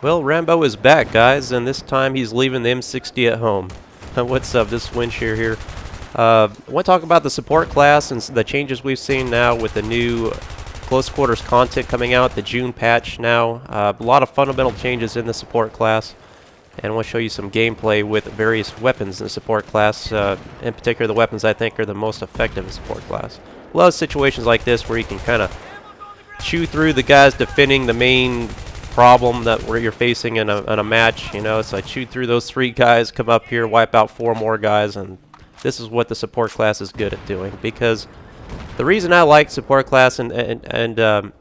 Well, Rambo is back, guys, and this time he's leaving the M60 at home. What's up? This is Windshear here. I want to talk about the support class and the changes we've seen now with the new close quarters content coming out, the June patch now. A lot of fundamental changes in the support class, and I want to show you some gameplay with various weapons in the support class. In particular, the weapons I think are the most effective in the support class. A lot of situations like this where you can kind of chew through the guys defending the main problem that you're facing in a match, you know. So I chewed through those 3 guys, come up here, wipe out 4 more guys, and this is what the support class is good at doing. Because the reason I like support class, I've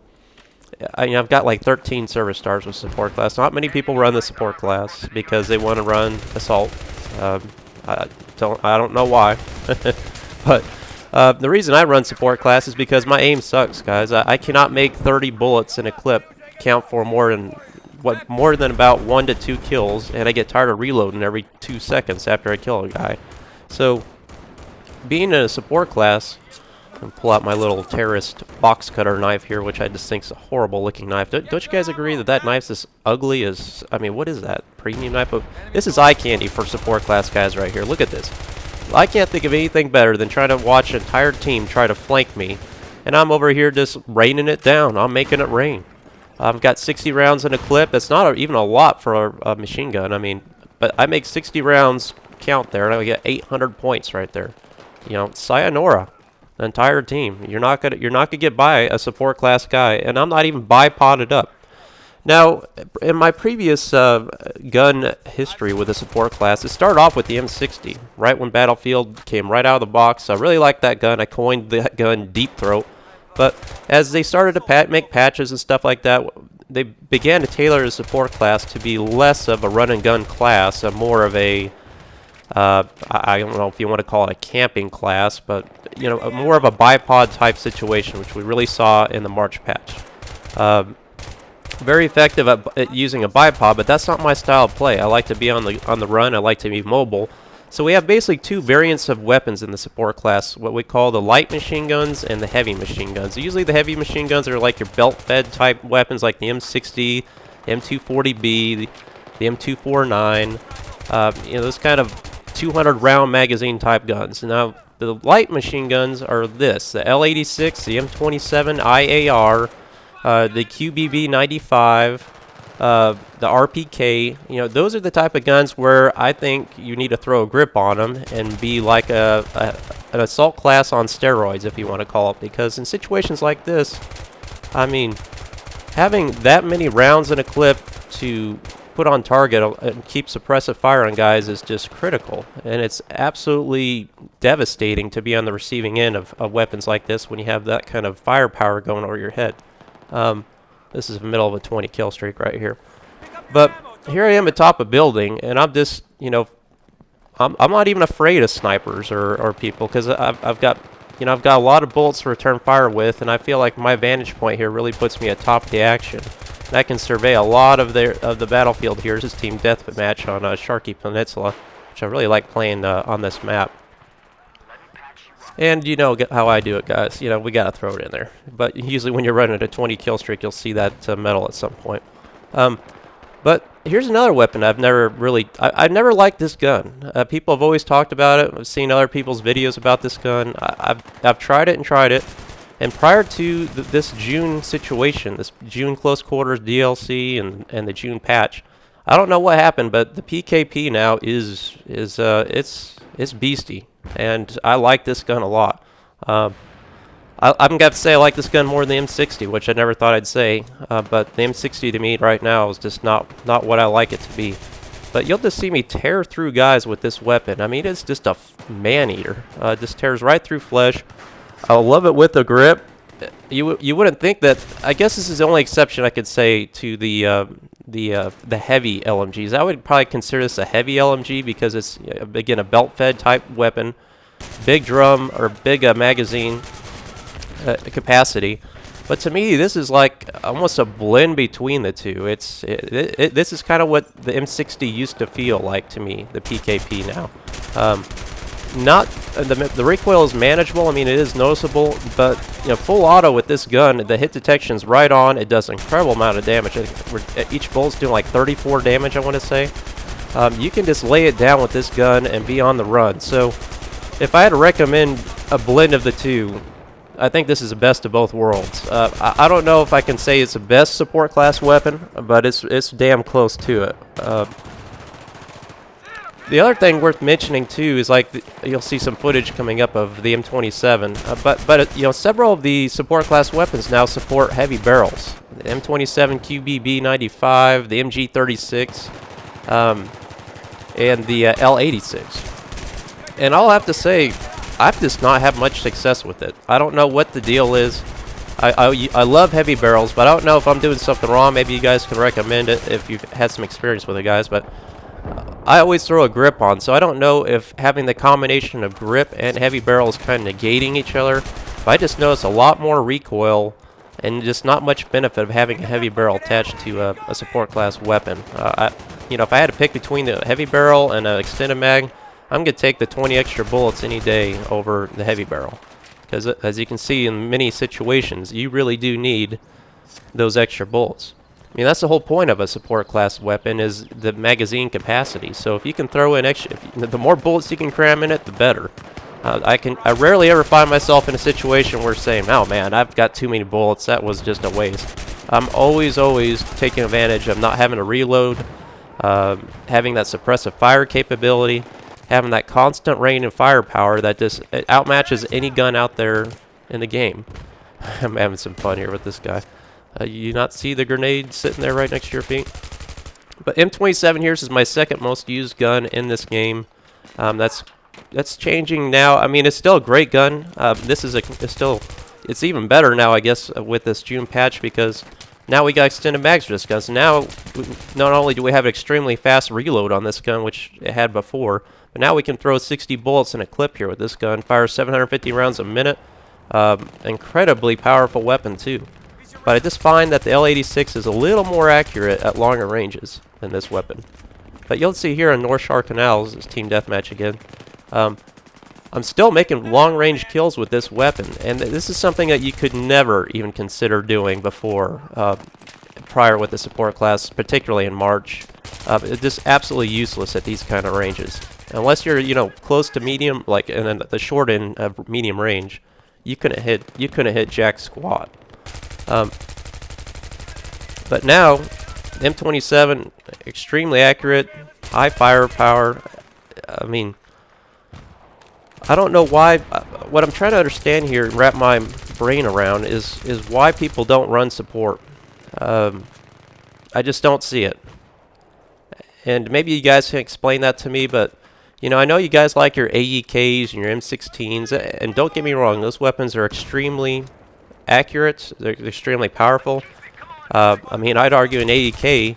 got like 13 service stars with support class. Not many people run the support class because they want to run assault. I don't know why, but the reason I run support class is because my aim sucks, guys. I cannot make 30 bullets in a clip count for more than about 1 to 2 kills, and I get tired of reloading every 2 seconds after I kill a guy. So being in a support class, and pull out my little terrorist box cutter knife here, which I just think is a horrible looking knife. Don't you guys agree that that knife's as ugly as, I mean, what is that, premium knife? This is eye candy for support class guys right here. Look at this. I can't think of anything better than trying to watch an entire team try to flank me, and I'm over here just raining it down. I'm making it rain. I've got 60 rounds in a clip. That's not even a lot for a machine gun. I mean, but I make 60 rounds count there, and I get 800 points right there. You know, sayonara, the entire team. You're not gonna get by a support class guy, and I'm not even bipoded up. Now, in my previous gun history with the support class, it started off with the M60, right when Battlefield came right out of the box. I really liked that gun. I coined that gun Deep Throat. But as they started to make patches and stuff like that, they began to tailor the support class to be less of a run-and-gun class, and more of a, I don't know if you want to call it a camping class, but, you know, more of a bipod type situation, which we really saw in the March patch. Very effective at using a bipod, but that's not my style of play. I like to be on the run. I like to be mobile. So we have basically 2 variants of weapons in the support class, what we call the light machine guns and the heavy machine guns. Usually the heavy machine guns are like your belt-fed type weapons like the M60, M240B, the M249, you know, those kind of 200-round magazine type guns. Now, the light machine guns are this: the L86, the M27 IAR, the QBB95, the RPK. You know, those are the type of guns where I think you need to throw a grip on them and be like an assault class on steroids, if you want to call it. Because in situations like this, I mean, having that many rounds in a clip to put on target and keep suppressive fire on guys is just critical. And it's absolutely devastating to be on the receiving end of weapons like this when you have that kind of firepower going over your head. This is the middle of a 20 kill streak right here. But here I am atop a building, and I'm just, you know, I'm not even afraid of snipers or people, because I've got a lot of bullets to return fire with, and I feel like my vantage point here really puts me atop the action. And I can survey a lot of the battlefield here. This is Team Deathmatch on Sharky Peninsula, which I really like playing on this map. And you know how I do it, guys. You know, we gotta throw it in there. But usually when you're running a 20 kill streak, you'll see that medal at some point. But here's another weapon I've never liked this gun. People have always talked about it. I've seen other people's videos about this gun. I've tried it and tried it. And prior to this June situation, this June close quarters DLC and the June patch, I don't know what happened, but the PKP now is beastie. And I like this gun a lot. I'm going to have to say I like this gun more than the M60, which I never thought I'd say. But the M60 to me right now is just not what I like it to be. But you'll just see me tear through guys with this weapon. I mean, it's just a man-eater. Just tears right through flesh. I love it with the grip. You wouldn't think that. I guess this is the only exception I could say to the heavy LMGs. I would probably consider this a heavy LMG because it's, again, a belt-fed type weapon, big drum or big magazine capacity. But to me, this is like almost a blend between the two. This is kind of what the M60 used to feel like to me, the PKP now. not the recoil is manageable. I mean, it is noticeable, but full auto with this gun, the hit detection's right on. It does an incredible amount of damage. Each bullet's doing like 34 damage, I want to say. You can just lay it down with this gun and be on the run. So if I had to recommend a blend of the two, I think this is the best of both worlds. I don't know if I can say it's the best support class weapon, but it's damn close to it. The other thing worth mentioning too is you'll see some footage coming up of the M27, but several of the support class weapons now support heavy barrels. The M27 QBB95, the MG36, and the L86. And I'll have to say, I've just not had much success with it. I don't know what the deal is. I love heavy barrels, but I don't know if I'm doing something wrong. Maybe you guys can recommend it if you've had some experience with it, guys. But I always throw a grip on, so I don't know if having the combination of grip and heavy barrel is kind of negating each other. But I just notice a lot more recoil and just not much benefit of having a heavy barrel attached to a support class weapon. If I had to pick between the heavy barrel and an extended mag, I'm going to take the 20 extra bullets any day over the heavy barrel. Because as you can see in many situations, you really do need those extra bullets. I mean, that's the whole point of a support class weapon, is the magazine capacity. So if you can throw in extra, the more bullets you can cram in it, the better. I rarely ever find myself in a situation where saying, oh man, I've got too many bullets, that was just a waste. I'm always taking advantage of not having to reload, having that suppressive fire capability, having that constant rain and firepower that just outmatches any gun out there in the game. I'm having some fun here with this guy. You not see the grenade sitting there right next to your feet? But M27 here is my second most used gun in this game. That's changing now. I mean, it's still a great gun. It's even better now, I guess, with this June patch, because now we got extended mags for this gun. So now, not only do we have an extremely fast reload on this gun, which it had before, but now we can throw 60 bullets in a clip here with this gun. Fires 750 rounds a minute. Incredibly powerful weapon too. But I just find that the L86 is a little more accurate at longer ranges than this weapon. But you'll see here in North Shore Canals, this team deathmatch again, I'm still making long-range kills with this weapon, and this is something that you could never even consider doing before, prior with the support class, particularly in March. It's just absolutely useless at these kind of ranges. Unless you're, close to medium, like in the short end of medium range, you couldn't hit jack squat. But now, M27, extremely accurate, high firepower. I mean, I don't know why. What I'm trying to understand here and wrap my brain around is why people don't run support. I just don't see it. And maybe you guys can explain that to me, but I know you guys like your AEKs and your M16s, and don't get me wrong, those weapons are extremely accurate. They're extremely powerful. I mean, I'd argue an AEK.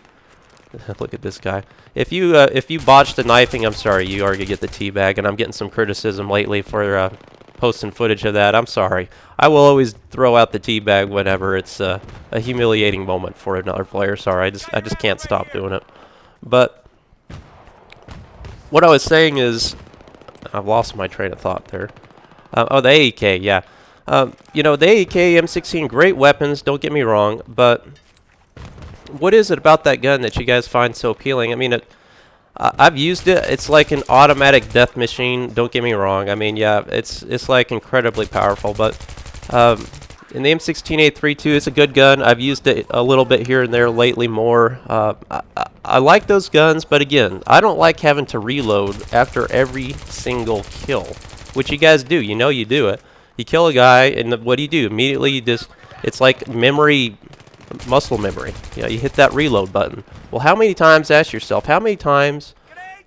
Look at this guy. If you botched the knifing, I'm sorry, you are gonna get the teabag, and I'm getting some criticism lately for posting footage of that. I'm sorry. I will always throw out the teabag whenever it's a humiliating moment for another player. Sorry, I just can't stop doing it. But what I was saying is, I've lost my train of thought there. Oh, the AEK, yeah. The AEK, M16, great weapons, don't get me wrong, but what is it about that gun that you guys find so appealing? I mean, I've used it. It's like an automatic death machine, don't get me wrong. I mean, yeah, it's like incredibly powerful, but in the M16A32, it's a good gun. I've used it a little bit here and there lately more. I like those guns, but again, I don't like having to reload after every single kill, which you guys do. You do it. You kill a guy, and what do? Immediately, it's like muscle memory. You hit that reload button. Well, how many times, ask yourself, how many times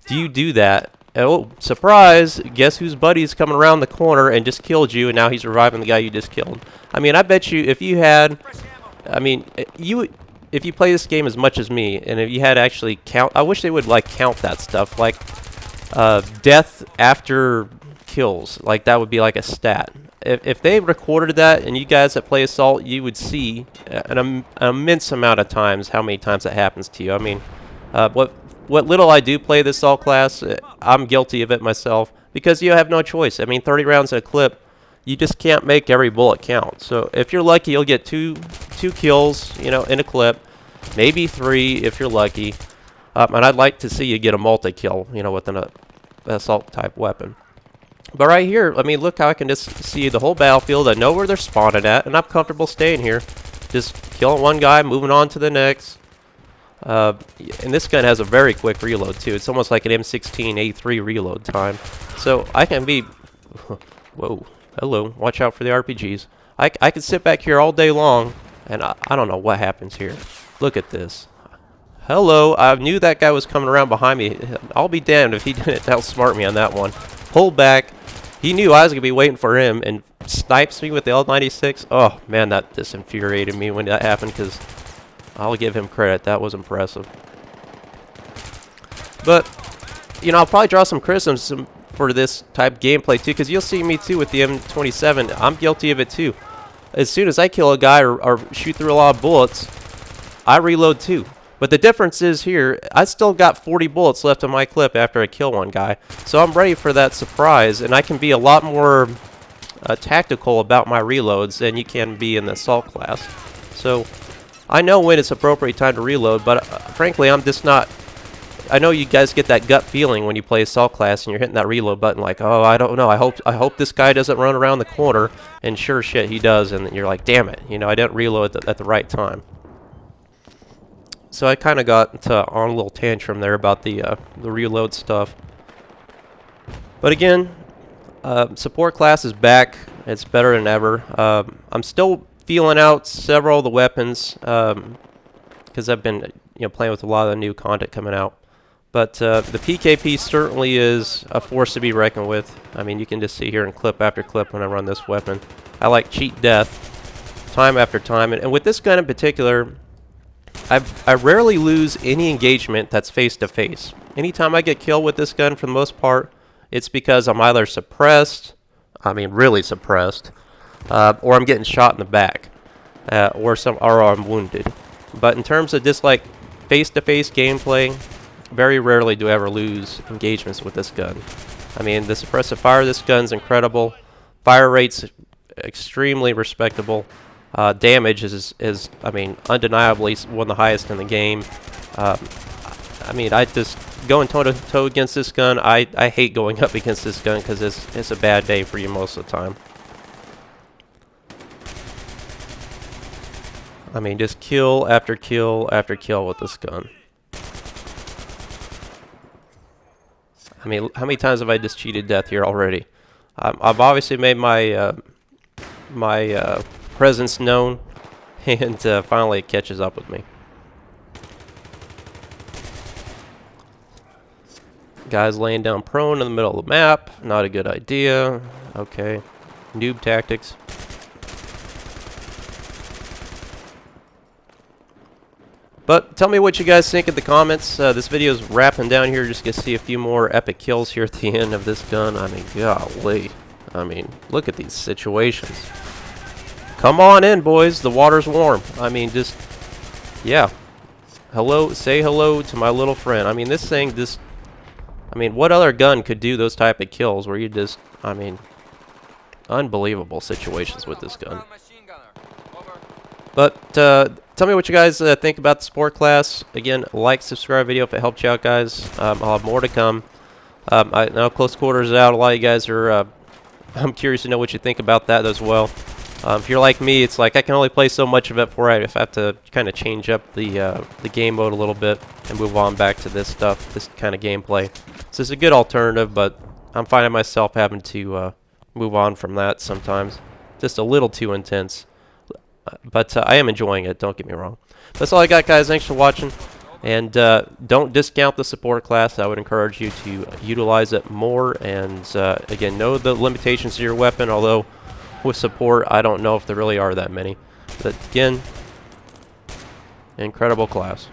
do you do that? And, oh, surprise, guess whose buddy's coming around the corner and just killed you, and now he's reviving the guy you just killed. I mean, I bet you if you had, if you play this game as much as me, and if you had actually count, I wish they would count that stuff, death after kills, that would be like a stat. If they recorded that, and you guys that play Assault, you would see an immense amount of times how many times that happens to you. I mean, what what little I do play this assault class, I'm guilty of it myself, because you have no choice. I mean, 30 rounds a clip, you just can't make every bullet count. So if you're lucky, you'll get two kills, you know, in a clip, maybe 3 if you're lucky. And I'd like to see you get a multi-kill, you know, with an assault type weapon. But right here, I mean, look how I can just see the whole battlefield. I know where they're spawning at, and I'm comfortable staying here. Just killing one guy, moving on to the next. And this gun has a very quick reload too. It's almost like an M16A3 reload time. So I can be... Whoa. Hello. Watch out for the RPGs. I can sit back here all day long, and I don't know what happens here. Look at this. Hello. I knew that guy was coming around behind me. I'll be damned if he didn't outsmart me on that one. Pull back. He knew I was going to be waiting for him, and snipes me with the L96. Oh, man, that just infuriated me when that happened, because I'll give him credit. That was impressive. But, you know, I'll probably draw some criticism for this type of gameplay, too, because you'll see me, too, with the M27. I'm guilty of it, too. As soon as I kill a guy or shoot through a lot of bullets, I reload, too. But the difference is here, I still got 40 bullets left in my clip after I kill one guy. So I'm ready for that surprise, and I can be a lot more tactical about my reloads than you can be in the assault class. So I know when it's appropriate time to reload, but frankly, I'm just not... I know you guys get that gut feeling when you play assault class and you're hitting that reload button like, oh, I don't know, I hope this guy doesn't run around the corner, and sure shit, he does, and you're like, damn it, you know, I didn't reload at the right time. So I kind of got on a little tantrum there about the reload stuff. But again, support class is back. It's better than ever. I'm still feeling out several of the weapons because I've been playing with a lot of the new content coming out. But the PKP certainly is a force to be reckoned with. I mean, you can just see here in clip after clip when I run this weapon. I like cheat death time after time. And with this gun in particular, I rarely lose any engagement that's face-to-face. Anytime I get killed with this gun, for the most part, it's because I'm either suppressed, I mean really suppressed, or I'm getting shot in the back, or I'm wounded. But in terms of just like face-to-face gameplay, very rarely do I ever lose engagements with this gun. I mean, the suppressive fire of this gun's incredible. Fire rate's extremely respectable. Damage is, I mean, undeniably one of the highest in the game. I mean, I just going toe-to-toe against this gun. I hate going up against this gun because it's a bad day for you most of the time. I mean, just kill after kill after kill with this gun. I mean, how many times have I just cheated death here already? I've obviously made my presence known, and finally it catches up with me. Guys laying down prone in the middle of the map, not a good idea. Okay, noob tactics. But tell me what you guys think in the comments. This video is wrapping down here. Just gonna see a few more epic kills here at the end of this gun. I mean, golly. I mean, look at these situations. Come on in, boys. The water's warm. I mean, just, yeah. Hello, say hello to my little friend. I mean, this thing just, I mean, what other gun could do those type of kills where you just, I mean, unbelievable situations with this gun. But, tell me what you guys think about the sport class. Again, like, subscribe video if it helped you out, guys. I'll have more to come. I know close quarters is out. A lot of you guys are, I'm curious to know what you think about that as well. If you're like me, it's like I can only play so much of it before I have to kind of change up the game mode a little bit and move on back to this stuff, this kind of gameplay. So it's a good alternative, but I'm finding myself having to move on from that sometimes. Just a little too intense. But I am enjoying it, don't get me wrong. That's all I got, guys. Thanks for watching. And don't discount the support class. I would encourage you to utilize it more. And again, know the limitations of your weapon, although with support, I don't know if there really are that many. But again, incredible class.